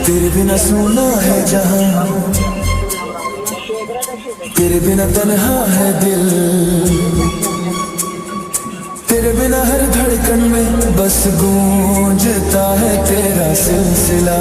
तेरे बिना सोना है जहां, तेरे बिना तन्हा है दिल, तेरे बिना हर धड़कन में बस गूंजता है तेरा सिलसिला।